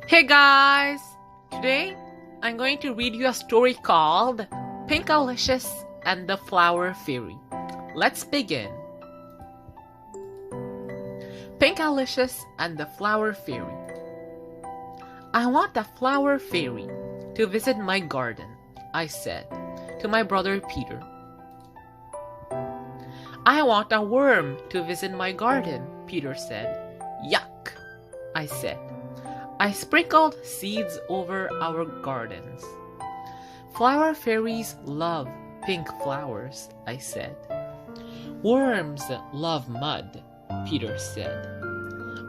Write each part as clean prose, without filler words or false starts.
Hey guys! Today I'm going to read you a story called Pinkalicious and the Flower Fairy. Let's begin. Pinkalicious and the Flower Fairy. I want a flower fairy to visit my garden, I said to my brother Peter. I want a worm to visit my garden, Peter said. Yuck, I said. I sprinkled seeds over our gardens. Flower fairies love pink flowers, I said. Worms love mud, Peter said.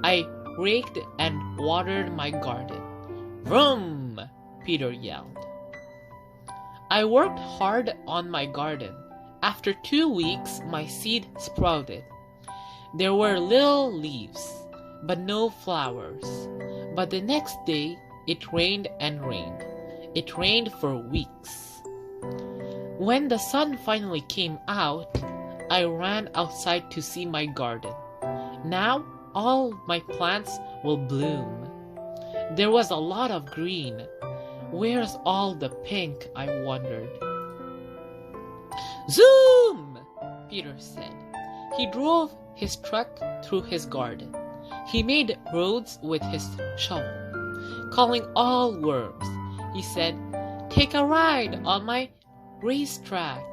I raked and watered my garden. Vroom! Peter yelled. I worked hard on my garden. After 2 weeks, my seed sprouted. There were little leaves, but no flowers. But the next day, it rained and rained. It rained for weeks. When the sun finally came out, I ran outside to see my garden. Now, all my plants will bloom. There was a lot of green. Where's all the pink, I wondered. Zoom! Peter said. He drove his truck through his garden. He made roads with his shovel, calling all worms. He said, "Take a ride on my racetrack."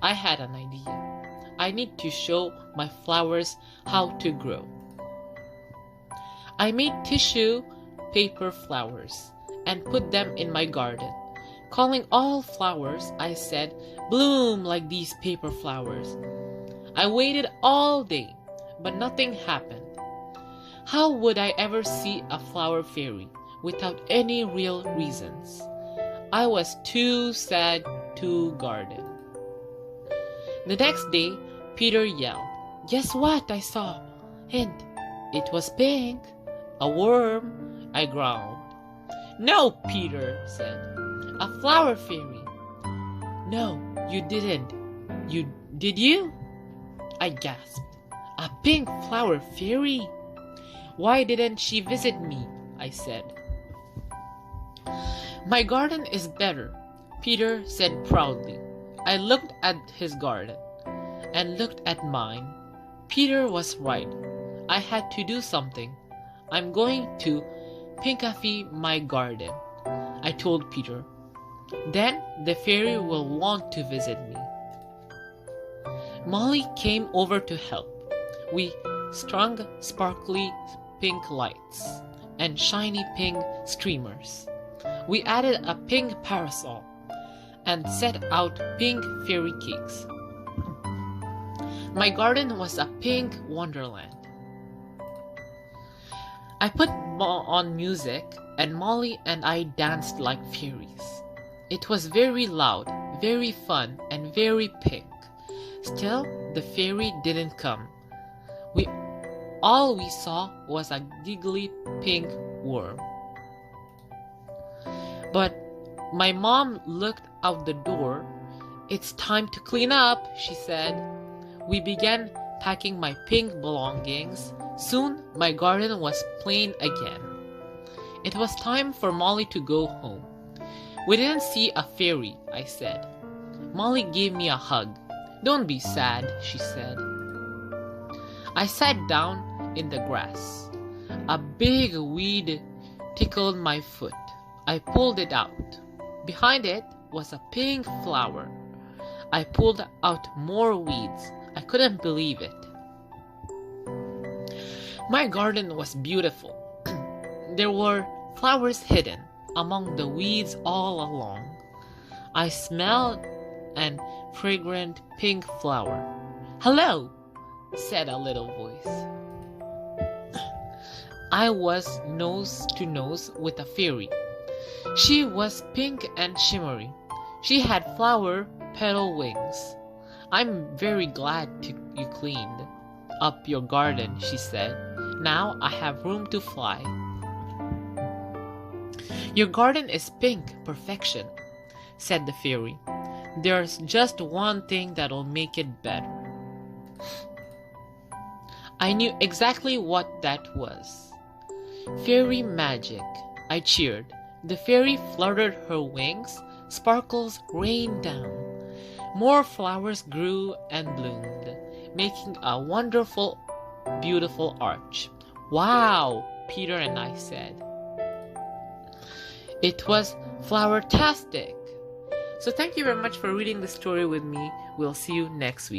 I had an idea. I need to show my flowers how to grow. I made tissue paper flowers and put them in my garden. Calling all flowers, I said, "Bloom like these paper flowers." I waited all day, but nothing happened. How would I ever see a flower fairy without any real reasons? I was too sad to garden. The next day, Peter yelled, "Guess what I saw?" And it was pink. A worm, I growled. "No," Peter said. "A flower fairy." "No, you didn't. Did you?" I gasped. "A pink flower fairy? Why didn't she visit me?" I said. "My garden is better," Peter said proudly. I looked at his garden and looked at mine. Peter was right. I had to do something. "I'm going to pinkify my garden," I told Peter. "Then the fairy will want to visit me." Molly came over to help. We strung sparkly pink lights and shiny pink streamers. We added a pink parasol and set out pink fairy cakes. My garden was a pink wonderland. I put on music and Molly and I danced like fairies. It was very loud, very fun, and very pink. Still, the fairy didn't come. All we saw was a giggly pink worm. But my mom looked out the door. "It's time to clean up," she said. We began packing my pink belongings. Soon, my garden was plain again. It was time for Molly to go home. "We didn't see a fairy," I said. Molly gave me a hug. "Don't be sad," she said. I sat down in the grass. A big weed tickled my foot. I pulled it out. Behind it was a pink flower. I pulled out more weeds. I couldn't believe it. My garden was beautiful. There were flowers hidden among the weeds all along. I smelled an fragrant pink flower. "Hello," said a little voice. I was nose to nose with a fairy. She was pink and shimmery. She had flower petal wings. "I'm very glad you cleaned up your garden," she said. "Now I have room to fly." "Your garden is pink perfection," said the fairy. "There's just one thing that'll make it better." I knew exactly what that was. Fairy magic. I cheered. The fairy fluttered her wings. Sparkles rained down. More flowers grew and bloomed, making a wonderful, beautiful arch. Wow, Peter and I said. It was flower-tastic. So thank you very much for reading the story with me. We'll see you next week.